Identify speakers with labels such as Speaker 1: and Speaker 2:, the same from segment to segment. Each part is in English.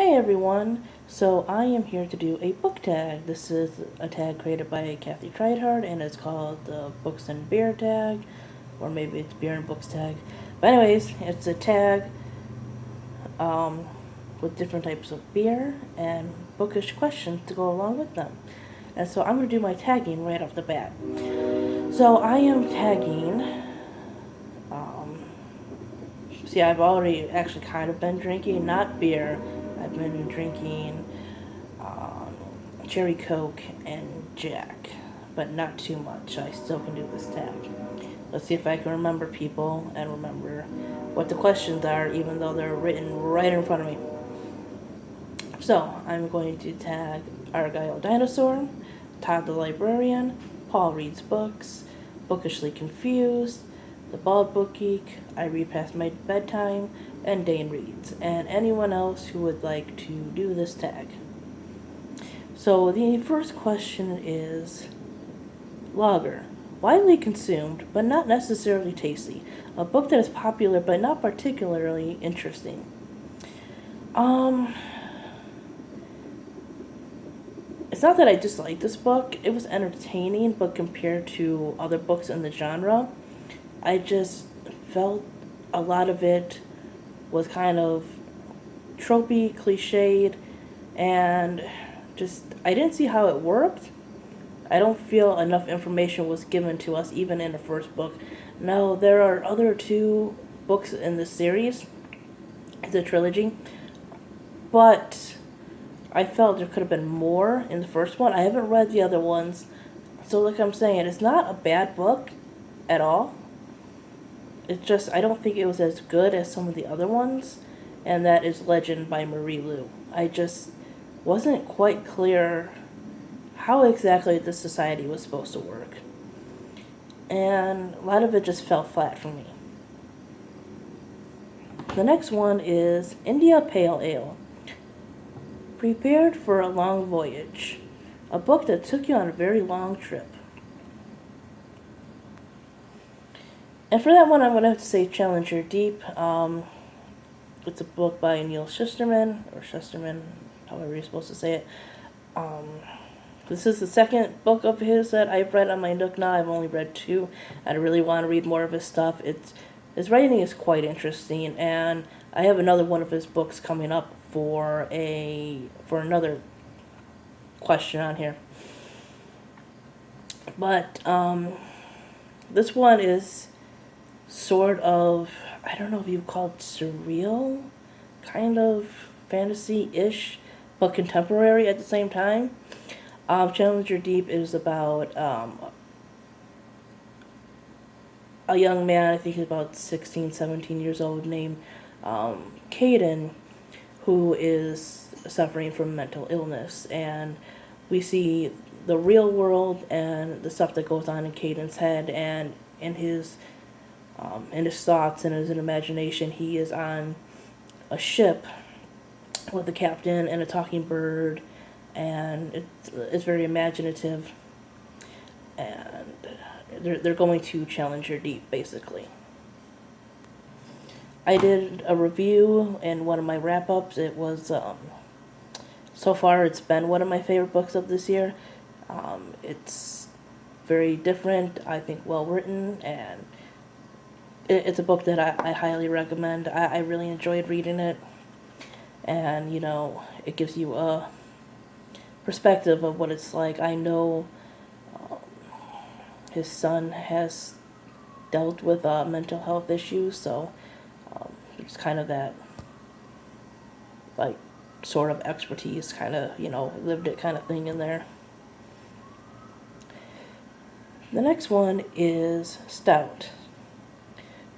Speaker 1: Hey everyone, so I am here to do a book tag. This is a tag created by Kathy Treidhart and it's called the Books and Beer tag, or maybe it's Beer and Books tag. But anyways, it's a tag um, with different types of beer and bookish questions to go along with them. And so I'm going to do my tagging right off the bat. So I am tagging, um, see I've already actually kind of been drinking, not beer, I've been drinking Cherry Coke and Jack, but not too much. I still can do this tag. Let's see if I can remember people and remember what the questions are, even though they're written right in front of me. So, I'm going to tag Argyle Dinosaur, Todd the Librarian, Paul Reads Books, Bookishly Confused, The Bald Book Geek, I Read Past My Bedtime, and Dane Reads, and anyone else who would like to do this tag. So the first question is Lager. Widely consumed, but not necessarily tasty. A book that is popular, but not particularly interesting. It's not that I dislike this book. It was entertaining, but compared to other books in the genre, I just felt a lot of it was kind of tropey, cliched, and just I didn't see how it worked. I don't feel enough information was given to us even in the first book. Now, there are other two books in this series. It's a trilogy. But I felt there could have been more in the first one. I haven't read the other ones. So like I'm saying, it's not a bad book at all. It's just I don't think it was as good as some of the other ones. And that is Legend by Marie Lu. I just wasn't quite clear how exactly this society was supposed to work. And a lot of it just fell flat for me. The next one is India Pale Ale. Prepared for a Long Voyage. A book that took you on a very long trip. And for that one, I'm going to have to say Challenger Deep. It's a book by Neal Shusterman, or Shusterman, however you're supposed to say it. This is the second book of his that I've read on my Nook now. I've only read two. I really want to read more of his stuff. His writing is quite interesting, and I have another one of his books coming up for another question on here. But this one is sort of, I don't know if you call it surreal, kind of fantasy-ish, but contemporary at the same time. Challenger Deep is about a young man, I think he's about 16, 17 years old, named Caden, who is suffering from mental illness. And we see the real world and the stuff that goes on in Caden's head and in his thoughts and his imagination. He is on a ship with a captain and a talking bird, and it's very imaginative, and they're going to Challenger Deep, basically. I did a review in one of my wrap-ups. It was, so far it's been one of my favorite books of this year. It's very different, I think well written, and it's a book that I highly recommend. I really enjoyed reading it, and, it gives you a perspective of what it's like. I know his son has dealt with mental health issues, so it's kind of that, like, sort of expertise, kind of, lived it kind of thing in there. The next one is Stout.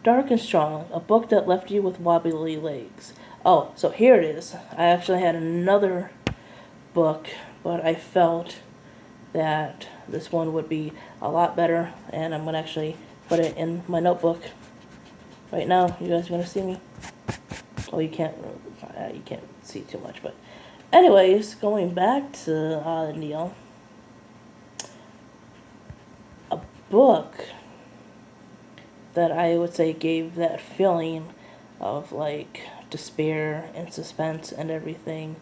Speaker 1: Dark and Strong, a book that left you with wobbly legs. Oh, so here it is. I actually had another book, but I felt that this one would be a lot better, and I'm going to actually put it in my notebook right now. You guys are going to see me? Oh, you can't see too much, but anyways, going back to Neal, a book that I would say gave that feeling of, like, despair and suspense and everything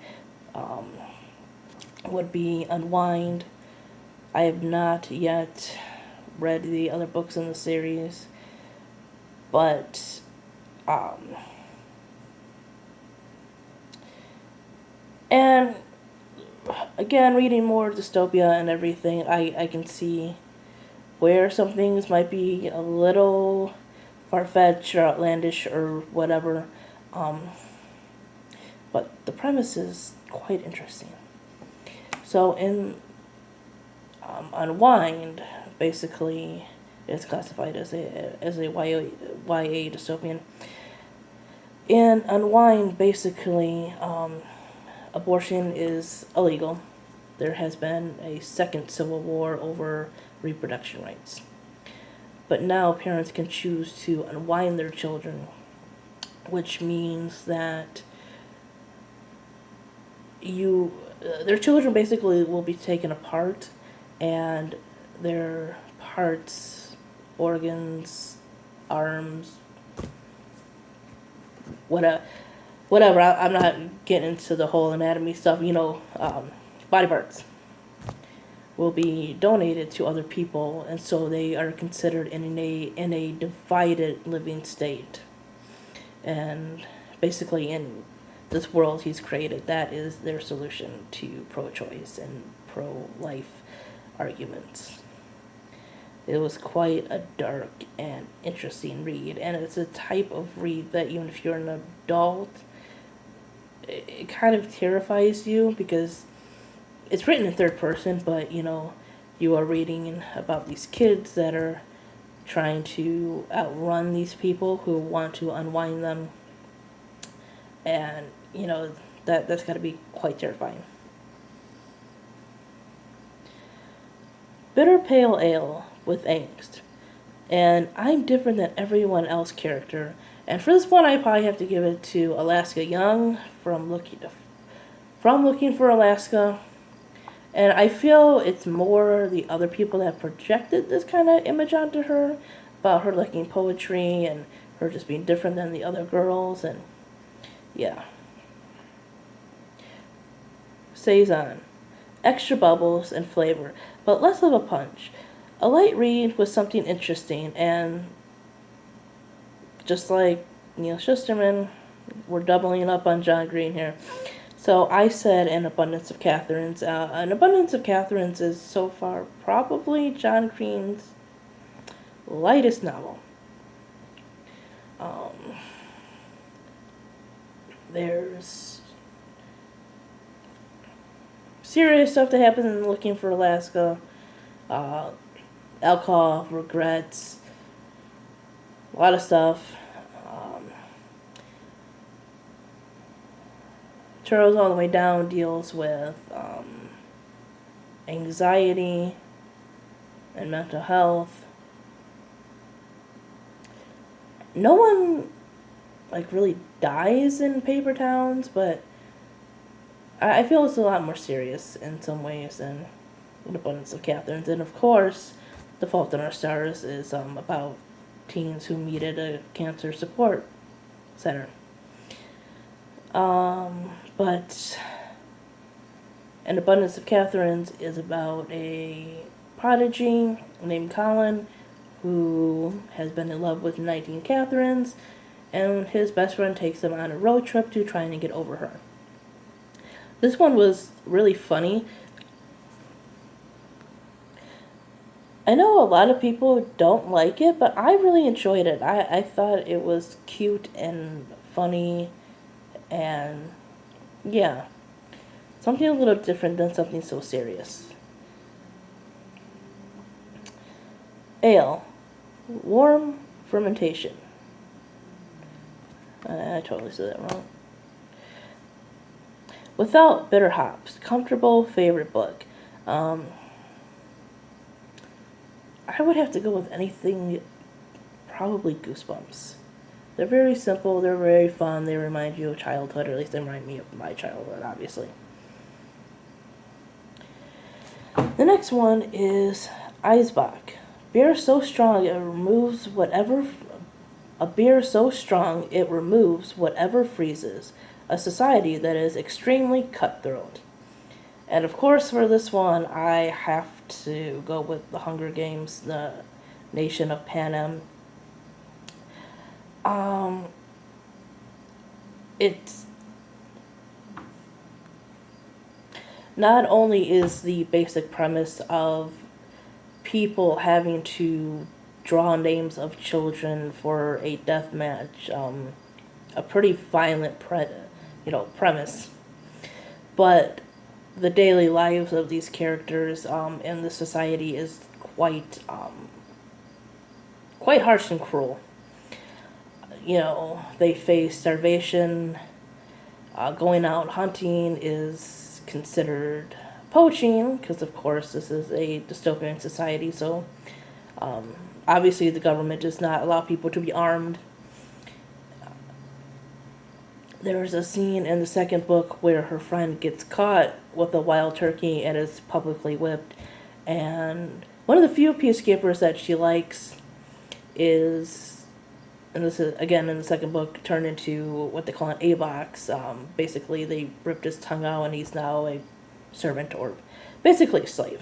Speaker 1: would be Unwind. I have not yet read the other books in the series, but um, and again, reading more dystopia and everything, I can see where some things might be a little far-fetched or outlandish or whatever, um, but the premise is quite interesting. So in Unwind, basically, it's classified as a YA dystopian. In Unwind, basically, abortion is illegal. There has been a second civil war over reproduction rights. But now parents can choose to unwind their children, which means that their children basically will be taken apart, and their parts, organs, arms, whatever. I'm not getting into the whole anatomy stuff. Body parts will be donated to other people, and so they are considered in a divided living state. And basically, in this world he's created, that is their solution to pro-choice and pro-life arguments. It was quite a dark and interesting read, and it's a type of read that even if you're an adult, it kind of terrifies you because it's written in third person, but you are reading about these kids that are trying to outrun these people who want to unwind them, and that's got to be quite terrifying. Bitter Pale Ale with Angst. And I'm different than everyone else character. And for this one, I probably have to give it to Alaska Young from Looking for Alaska. And I feel it's more the other people that have projected this kind of image onto her, about her liking poetry and her just being different than the other girls. And yeah. Saison. Extra bubbles and flavor, but less of a punch. A light read with something interesting, and just like Neal Shusterman, we're doubling up on John Green here. So I said An Abundance of Catherines. An Abundance of Catherines is so far probably John Green's lightest novel. There's serious stuff that happens in Looking for Alaska. Alcohol, regrets, a lot of stuff. Turtles All the Way Down deals with anxiety and mental health. No one really dies in Paper Towns, but I feel it's a lot more serious in some ways than An Abundance of Catherines. And of course, The Fault in Our Stars is about teens who meet at a cancer support center. But An Abundance of Catherines is about a prodigy named Colin who has been in love with 19 Catherines, and his best friend takes him on a road trip to try and get over her. This one was really funny. I know a lot of people don't like it, but I really enjoyed it. I thought it was cute and funny, and yeah, something a little different than something so serious. Ale. Warm fermentation. I totally said that wrong. Without bitter hops. Comfortable favorite book. I would have to go with anything, probably Goosebumps. They're very simple, they're very fun, they remind you of childhood, or at least they remind me of my childhood, obviously. The next one is Eisbach. Beer so strong it removes whatever A beer so strong it removes whatever freezes. A society that is extremely cutthroat. And of course, for this one, I have to go with The Hunger Games, The Nation of Panem. Um, it's not only is the basic premise of people having to draw names of children for a death match, a pretty violent premise, but the daily lives of these characters in the society is quite harsh and cruel. They face starvation. Going out hunting is considered poaching because, of course, this is a dystopian society. So, obviously, the government does not allow people to be armed. There's a scene in the second book where her friend gets caught with a wild turkey and is publicly whipped. And one of the few peacekeepers that she likes is, and this is again in the second book, turned into what they call an ABOX. Basically, they ripped his tongue out and he's now a servant, or basically a slave.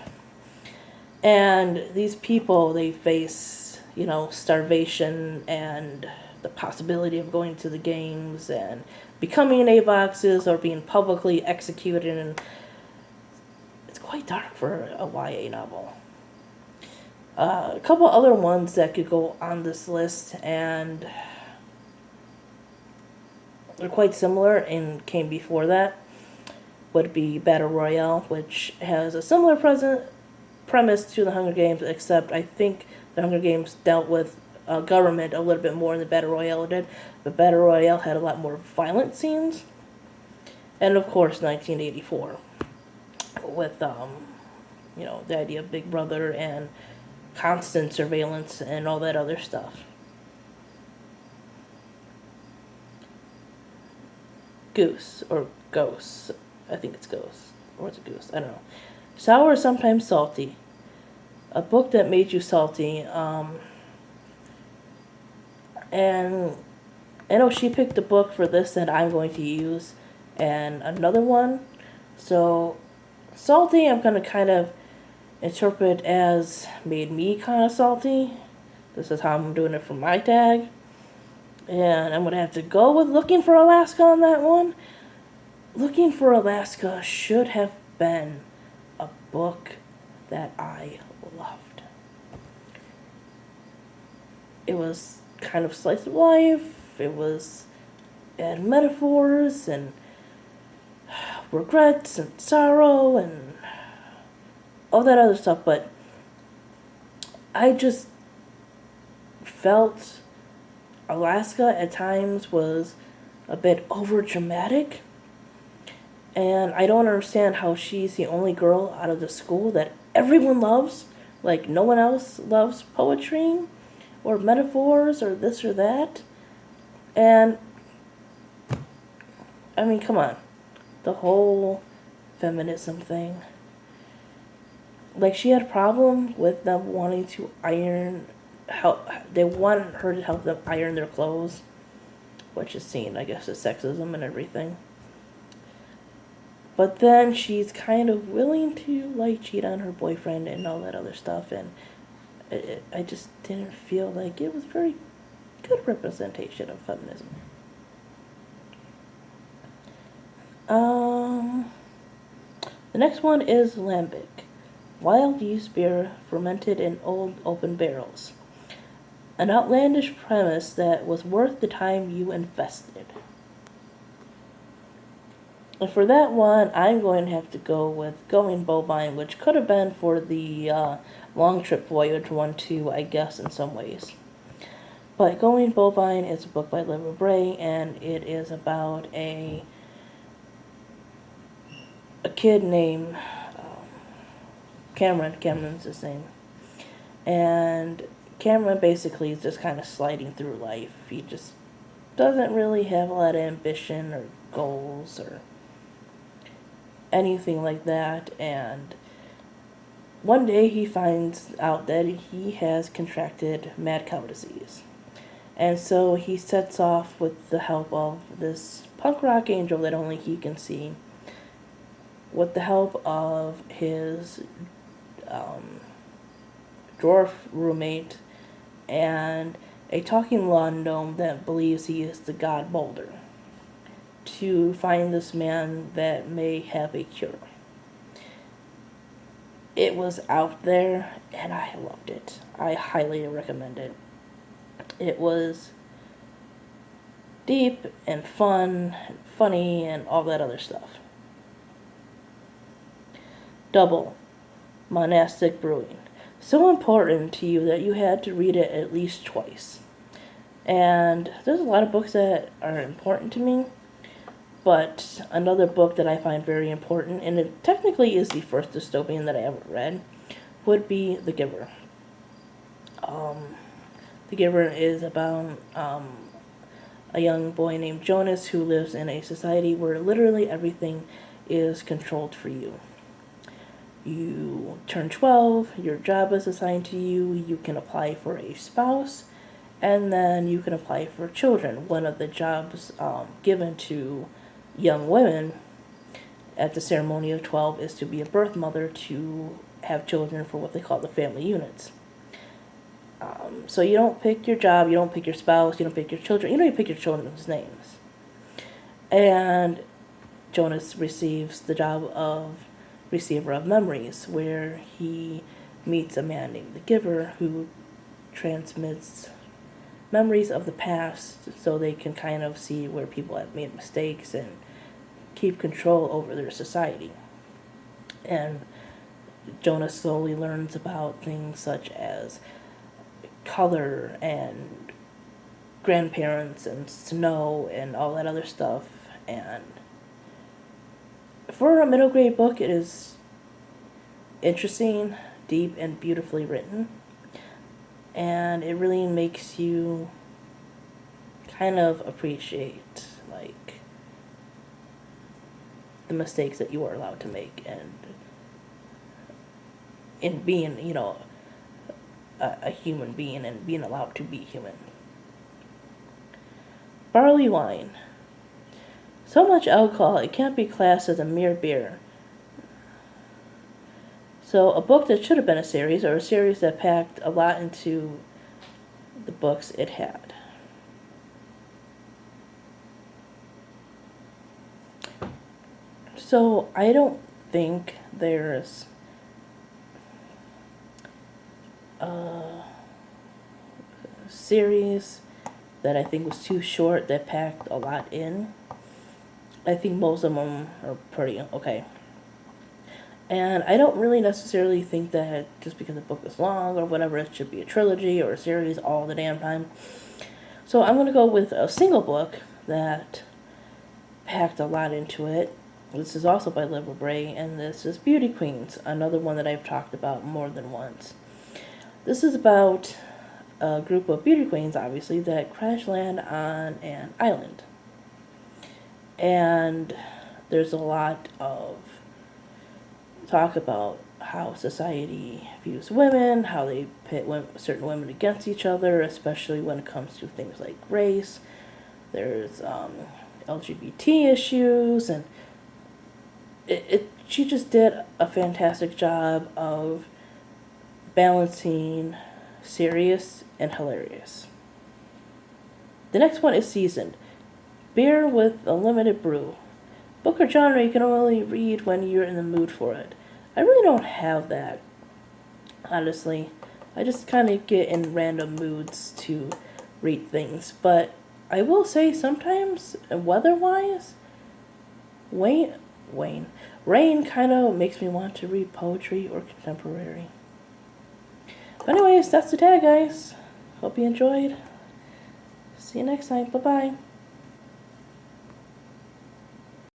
Speaker 1: And these people, they face, starvation and the possibility of going to the games and becoming ABOXs or being publicly executed. And it's quite dark for a YA novel. A couple other ones that could go on this list, and they're quite similar and came before that, would be Battle Royale, which has a similar premise to the Hunger Games, except I think the Hunger Games dealt with government a little bit more than Battle Royale did. But Battle Royale had a lot more violent scenes. And of course, 1984, with the idea of Big Brother and constant surveillance and all that other stuff. Goose, or Ghost. I think it's Ghost. Or it's a Goose. I don't know. Sour, sometimes salty. A book that made you salty. And I know she picked a book for this that I'm going to use, and another one. So, salty, I'm going to kind of interpret as made me kind of salty. This is how I'm doing it for my tag. And I'm going to have to go with Looking for Alaska on that one. Looking for Alaska should have been a book that I loved. It was kind of slice of life. It had metaphors and regrets and sorrow and all that other stuff, but I just felt Alaska at times was a bit over dramatic, and I don't understand how she's the only girl out of the school that everyone loves. Like, no one else loves poetry or metaphors or this or that. And I mean, come on, the whole feminism thing. Like, she had a problem with them wanting to they wanted her to help them iron their clothes, which is seen, I guess, as sexism and everything. But then she's kind of willing to, cheat on her boyfriend and all that other stuff, and I just didn't feel like it was very good representation of feminism. The next one is Lambic. Wild yeast beer fermented in old open barrels. An outlandish premise that was worth the time you invested. And for that one, I'm going to have to go with Going Bovine, which could have been for the Long Trip Voyage one too, I guess, in some ways. But Going Bovine is a book by Liv Bray, and it is about a kid named Cameron. Cameron's his name. And Cameron basically is just kind of sliding through life. He just doesn't really have a lot of ambition or goals or anything like that. And one day he finds out that he has contracted mad cow disease. And so he sets off with the help of this punk rock angel that only he can see, with the help of his dwarf roommate and a talking lawn gnome that believes he is the god Boulder, to find this man that may have a cure. It was out there, and I loved it. I highly recommend it. It was deep and fun and funny and all that other stuff. Double, Monastic Brewing. So important to you that you had to read it at least twice. And there's a lot of books that are important to me, but another book that I find very important, and it technically is the first dystopian that I ever read, would be The Giver. The Giver is about a young boy named Jonas who lives in a society where literally everything is controlled for you. You turn 12, your job is assigned to you, you can apply for a spouse, and then you can apply for children. One of the jobs given to young women at the ceremony of 12 is to be a birth mother to have children for what they call the family units. So you don't pick your job, you don't pick your spouse, you don't pick your children, you don't even pick your children's names. And Jonas receives the job of Receiver of Memories, where he meets a man named the Giver who transmits memories of the past so they can kind of see where people have made mistakes and keep control over their society. And Jonas slowly learns about things such as color and grandparents and snow and all that other stuff. And for a middle grade book, it is interesting, deep, and beautifully written. And it really makes you kind of appreciate, like, the mistakes that you are allowed to make, and in being, you know, a human being and being allowed to be human. Barley wine. So much alcohol, it can't be classed as a mere beer. So a book that should have been a series, or a series that packed a lot into the books it had. So I don't think there's a series that I think was too short that packed a lot in. I think most of them are pretty okay. And I don't really necessarily think that just because a book is long or whatever, it should be a trilogy or a series all the damn time. So I'm going to go with a single book that packed a lot into it. This is also by Libra Bray, and this is Beauty Queens, another one that I've talked about more than once. This is about a group of beauty queens, obviously, that crash land on an island. And there's a lot of talk about how society views women, how they pit certain women against each other, especially when it comes to things like race. There's LGBT issues, and she just did a fantastic job of balancing serious and hilarious. The next one is Seasoned. Beer with a limited brew. Book or genre you can only read when you're in the mood for it. I really don't have that, honestly. I just kind of get in random moods to read things. But I will say sometimes, weather-wise, rain kind of makes me want to read poetry or contemporary. But anyways, that's the tag, guys. Hope you enjoyed. See you next time. Bye-bye.